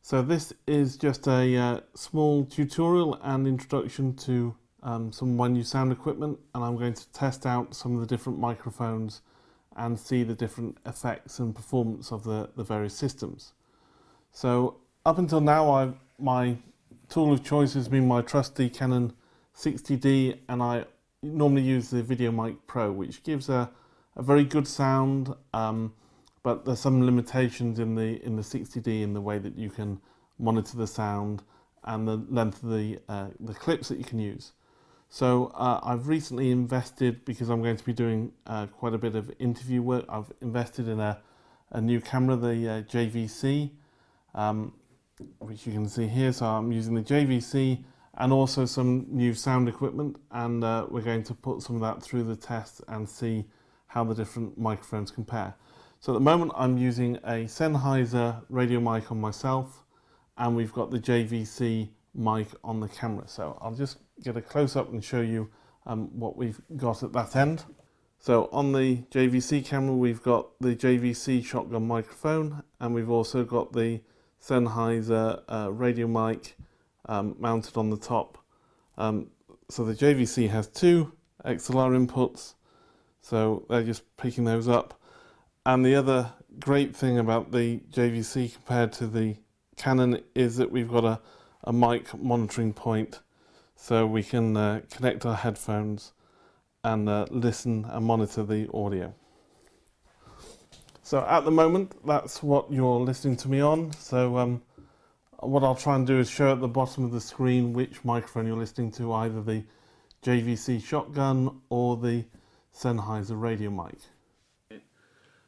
So this is just a small tutorial and introduction to some of my new sound equipment, and I'm going to test out some of the different microphones and see the different effects and performance of the various systems. So up until now my tool of choice has been my trusty Canon 60D, and I normally use the VideoMic Pro, which gives a very good sound, but there's some limitations in the 60D in the way that you can monitor the sound and the length of the clips that you can use. So I've recently invested, because I'm going to be doing quite a bit of interview work, I've invested in a new camera, the JVC, which you can see here. So I'm using the JVC and also some new sound equipment, and we're going to put some of that through the test and see how the different microphones compare. So at the moment I'm using a Sennheiser radio mic on myself, and we've got the JVC mic on the camera. So I'll just get a close-up and show you what we've got at that end. So on the JVC camera we've got the JVC shotgun microphone, and we've also got the Sennheiser radio mic mounted on the top. So the JVC has two XLR inputs, so they're just picking those up. And the other great thing about the JVC compared to the Canon is that we've got a mic monitoring point, so we can connect our headphones and listen and monitor the audio. So at the moment that's what you're listening to me on. So what I'll try and do is show at the bottom of the screen which microphone you're listening to, either the JVC shotgun or the Sennheiser radio mic.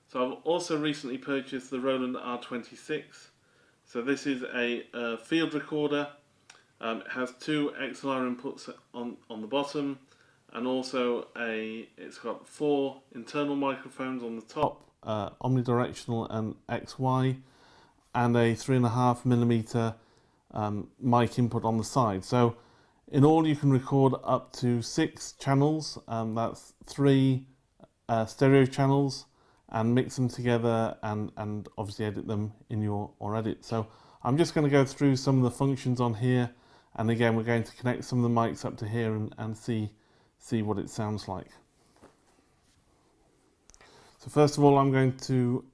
So I've also recently purchased the Roland R26. So this is a field recorder. It has two XLR inputs on the bottom, and also it's got four internal microphones on the top, omnidirectional and XY, and a 3.5mm mic input on the side. So in all you can record up to 6 channels, that's 3 stereo channels, and mix them together and obviously edit them in your edit. So I'm just going to go through some of the functions on here, and again we're going to connect some of the mics up to here and see what it sounds like. So first of all I'm going to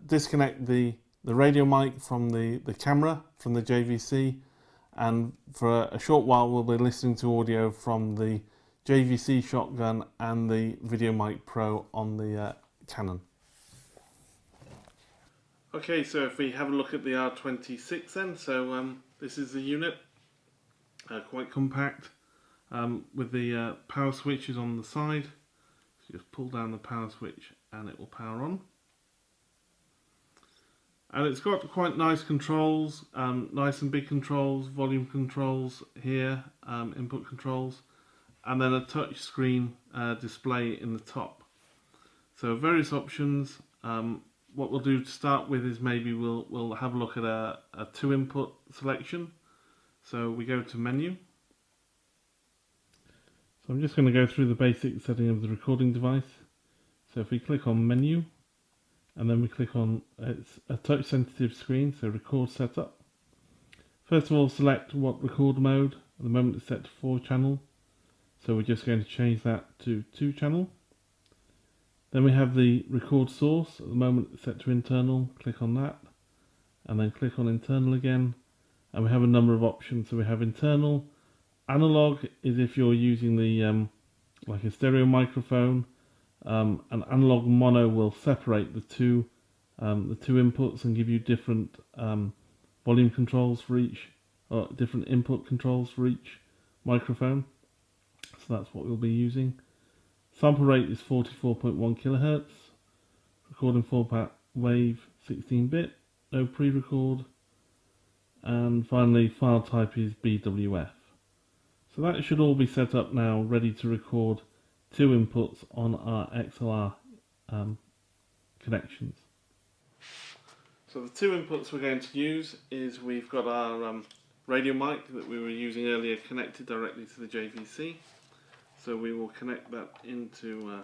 disconnect the radio mic from the camera, from the JVC, and for a short while we'll be listening to audio from the JVC shotgun and the VideoMic Pro on the Canon. Okay, so if we have a look at the R26 then, so this is the unit, quite compact, with the power switches on the side. So just pull down the power switch and it will power on. And it's got quite nice controls, nice and big controls, volume controls here, input controls, and then a touch screen display in the top. So various options. What we'll do to start with is maybe we'll have a look at a 2-input selection. So we go to menu. So I'm just going to go through the basic setting of the recording device. So if we click on menu, and then we click on, it's a touch sensitive screen, so record setup. First of all, select what record mode. At the moment it's set to 4-channel, so we're just going to change that to 2-channel. Then we have the record source. At the moment it's set to internal. Click on that, and then click on internal again, and we have a number of options. So we have internal. Analog is if you're using the like a stereo microphone. An analog mono will separate the two inputs and give you different volume controls for each, or different input controls for each microphone. So that's what we'll be using. Sample rate is 44.1 kHz. Recording format wave 16-bit. No pre-record. And finally, file type is BWF. So that should all be set up now, ready to record 2 inputs on our XLR connections. So the 2 inputs we're going to use is, we've got our radio mic that we were using earlier connected directly to the JVC. So we will connect that into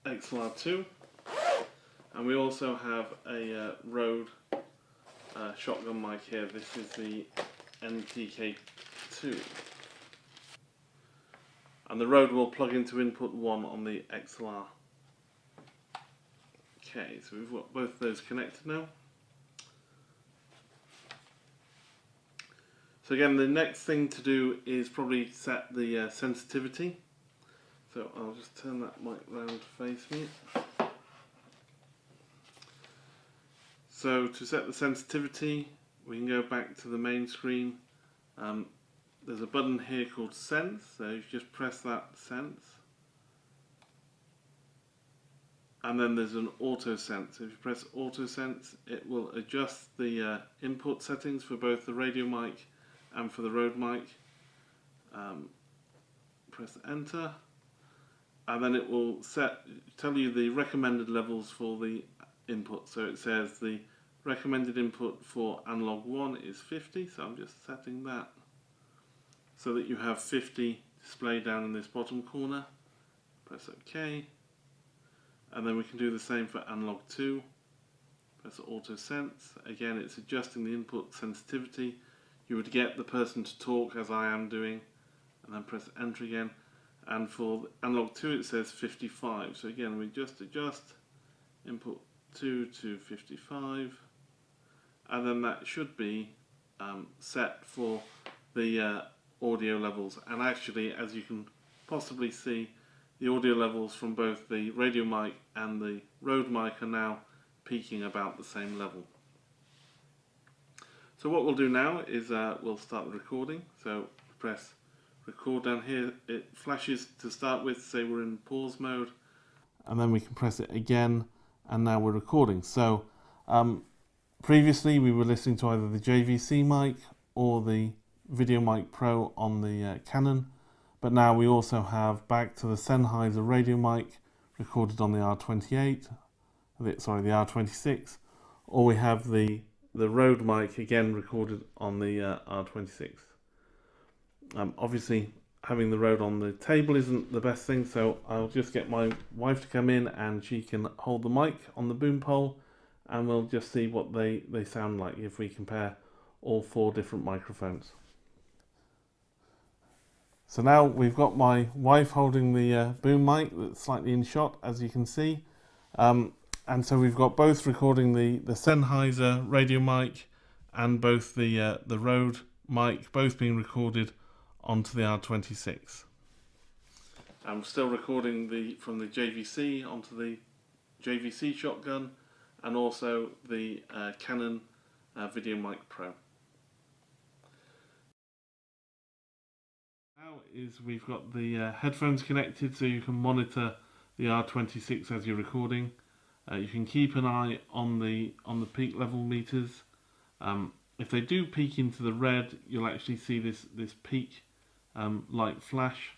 XLR2, and we also have a Rode shotgun mic here. This is the NTK2. And the Rode will plug into input 1 on the XLR. Okay, so we've got both of those connected now. So again, the next thing to do is probably set the sensitivity. So I'll just turn that mic round to face me. So to set the sensitivity, we can go back to the main screen. There's a button here called Sense, so you just press that Sense. And then there's an Auto Sense. If you press Auto Sense, it will adjust the input settings for both the radio mic and for the Rode mic. Press Enter, and then it will tell you the recommended levels for the input. So it says the recommended input for analog 1 is 50, so I'm just setting that so that you have 50 displayed down in this bottom corner. Press OK, and then we can do the same for analog 2. Press Auto Sense. Again, it's adjusting the input sensitivity. You would get the person to talk as I am doing, and then press Enter again. And for analog 2 it says 55, so again we just adjust input 2 to 55, and then that should be set for the audio levels. And actually, as you can possibly see, the audio levels from both the radio mic and the Rode mic are now peaking about the same level. So what we'll do now is we'll start the recording. So press record down here. It flashes to start with, say we're in pause mode, and then we can press it again, and now we're recording. So previously we were listening to either the JVC mic or the VideoMic Pro on the Canon, but now we also have back to the Sennheiser radio mic recorded on the R28, the R26, or we have the Rode mic again recorded on the R26. Obviously having the Rode on the table isn't the best thing, so I'll just get my wife to come in and she can hold the mic on the boom pole, and we'll just see what they sound like if we compare all 4 different microphones. So now we've got my wife holding the boom mic that's slightly in shot, as you can see. And so we've got both recording the Sennheiser radio mic and both the Rode mic, both being recorded onto the R26. I'm still recording from the JVC onto the JVC shotgun, and also the Canon VideoMic Pro. Now we've got the headphones connected, so you can monitor the R26 as you're recording. You can keep an eye on the peak level meters. If they do peak into the red, you'll actually see this peak light flash.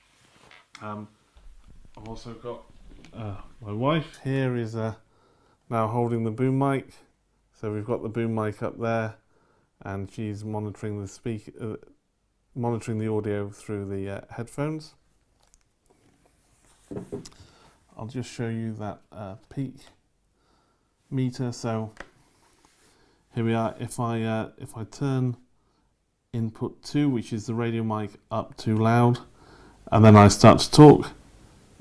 I've also got my wife here is now holding the boom mic, so we've got the boom mic up there, and she's monitoring the monitoring the audio through the headphones. I'll just show you that peak meter. So here we are. If I turn input 2, which is the radio mic, up to loud, and then I start to talk,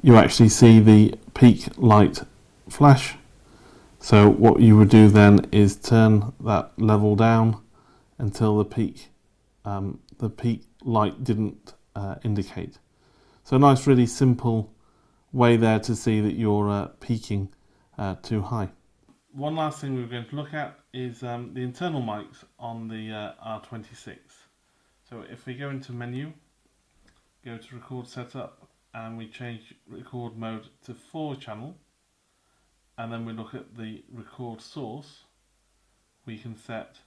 you actually see the peak light flash. So what you would do then is turn that level down until the peak light didn't indicate. So a nice, really simple way there to see that you're peaking too high. One last thing we're going to look at is the internal mics on the R26. So if we go into menu, go to record setup, and we change record mode to 4 channel, and then we look at the record source, we can set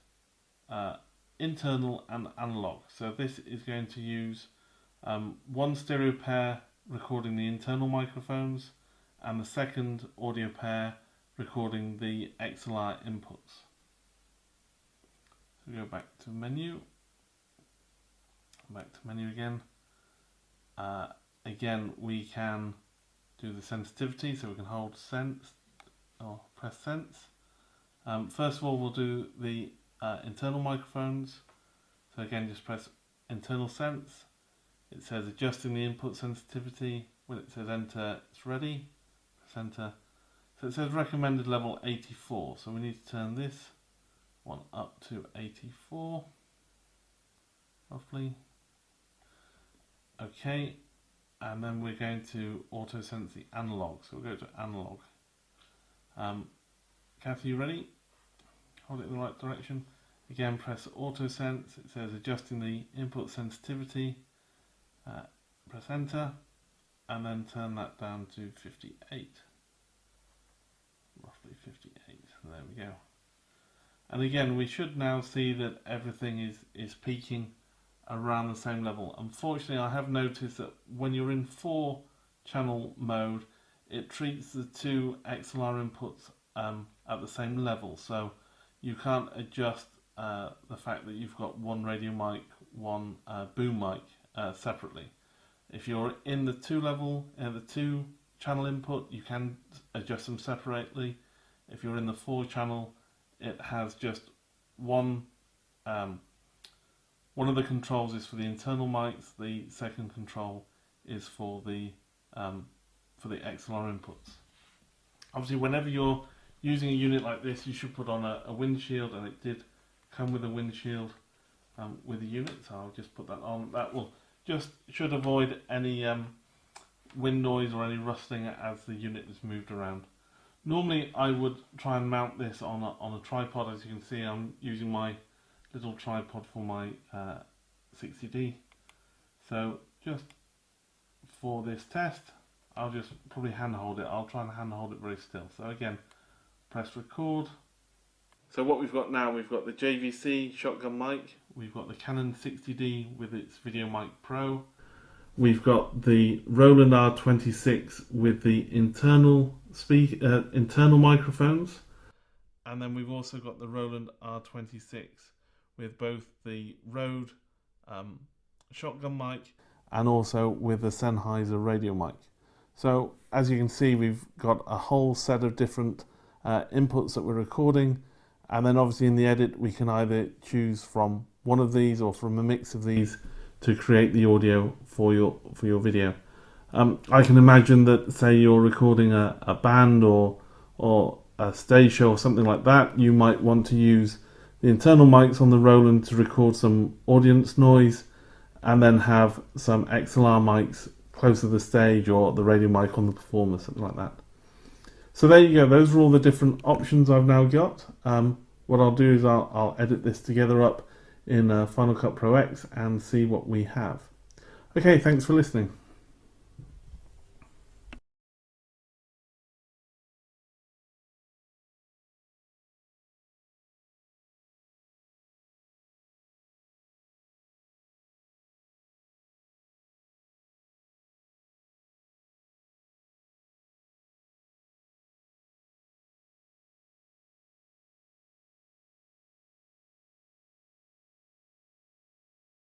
internal and analog. So this is going to use one stereo pair recording the internal microphones, and the second audio pair recording the XLR inputs. So we go back to menu, back to menu again. Again, we can do the sensitivity, so we can hold sense or press sense. First of all, we'll do the internal microphones. So again, just press internal sense. It says adjusting the input sensitivity. When it says enter, it's ready. Press enter. So it says recommended level 84. So we need to turn this one up to 84, roughly. Okay, and then we're going to auto sense the analog. So we'll go to analog. Kathy, you ready? Hold it in the right direction. Again, press auto sense. It says adjusting the input sensitivity. Press enter, and then turn that down to 58. Roughly 58. There we go. And again, we should now see that everything is peaking around the same level. Unfortunately, I have noticed that when you're in 4-channel mode, it treats the two XLR inputs at the same level. So you can't adjust the fact that you've got one radio mic, one boom mic separately. If you're in the 2-channel input, you can adjust them separately. If you're in the 4-channel, it has just one. One of the controls is for the internal mics. The second control is for the XLR inputs. Obviously, whenever you're using a unit like this, you should put on a windshield, and it did come with a windshield with the unit. So I'll just put that on. That will should avoid any wind noise or any rustling as the unit is moved around. Normally I would try and mount this on a tripod. As you can see, I'm using my little tripod for my 60D. So just for this test, I'll just probably hand hold it. I'll try and hand hold it very still. So again, press record. So what we've got now, we've got the JVC shotgun mic, we've got the Canon 60D with its VideoMic Pro, we've got the Roland R26 with the internal microphones, and then we've also got the Roland R26 with both the Rode shotgun mic and also with the Sennheiser radio mic. So as you can see, we've got a whole set of different inputs that we're recording. And then obviously in the edit, we can either choose from one of these or from a mix of these to create the audio for your video. I can imagine that, say you're recording a band or a stage show or something like that, you might want to use the internal mics on the Roland to record some audience noise, and then have some XLR mics close to the stage or the radio mic on the performer, something like that. So there you go, those are all the different options I've now got. What I'll do is I'll edit this together up in Final Cut Pro X and see what we have. Okay, thanks for listening.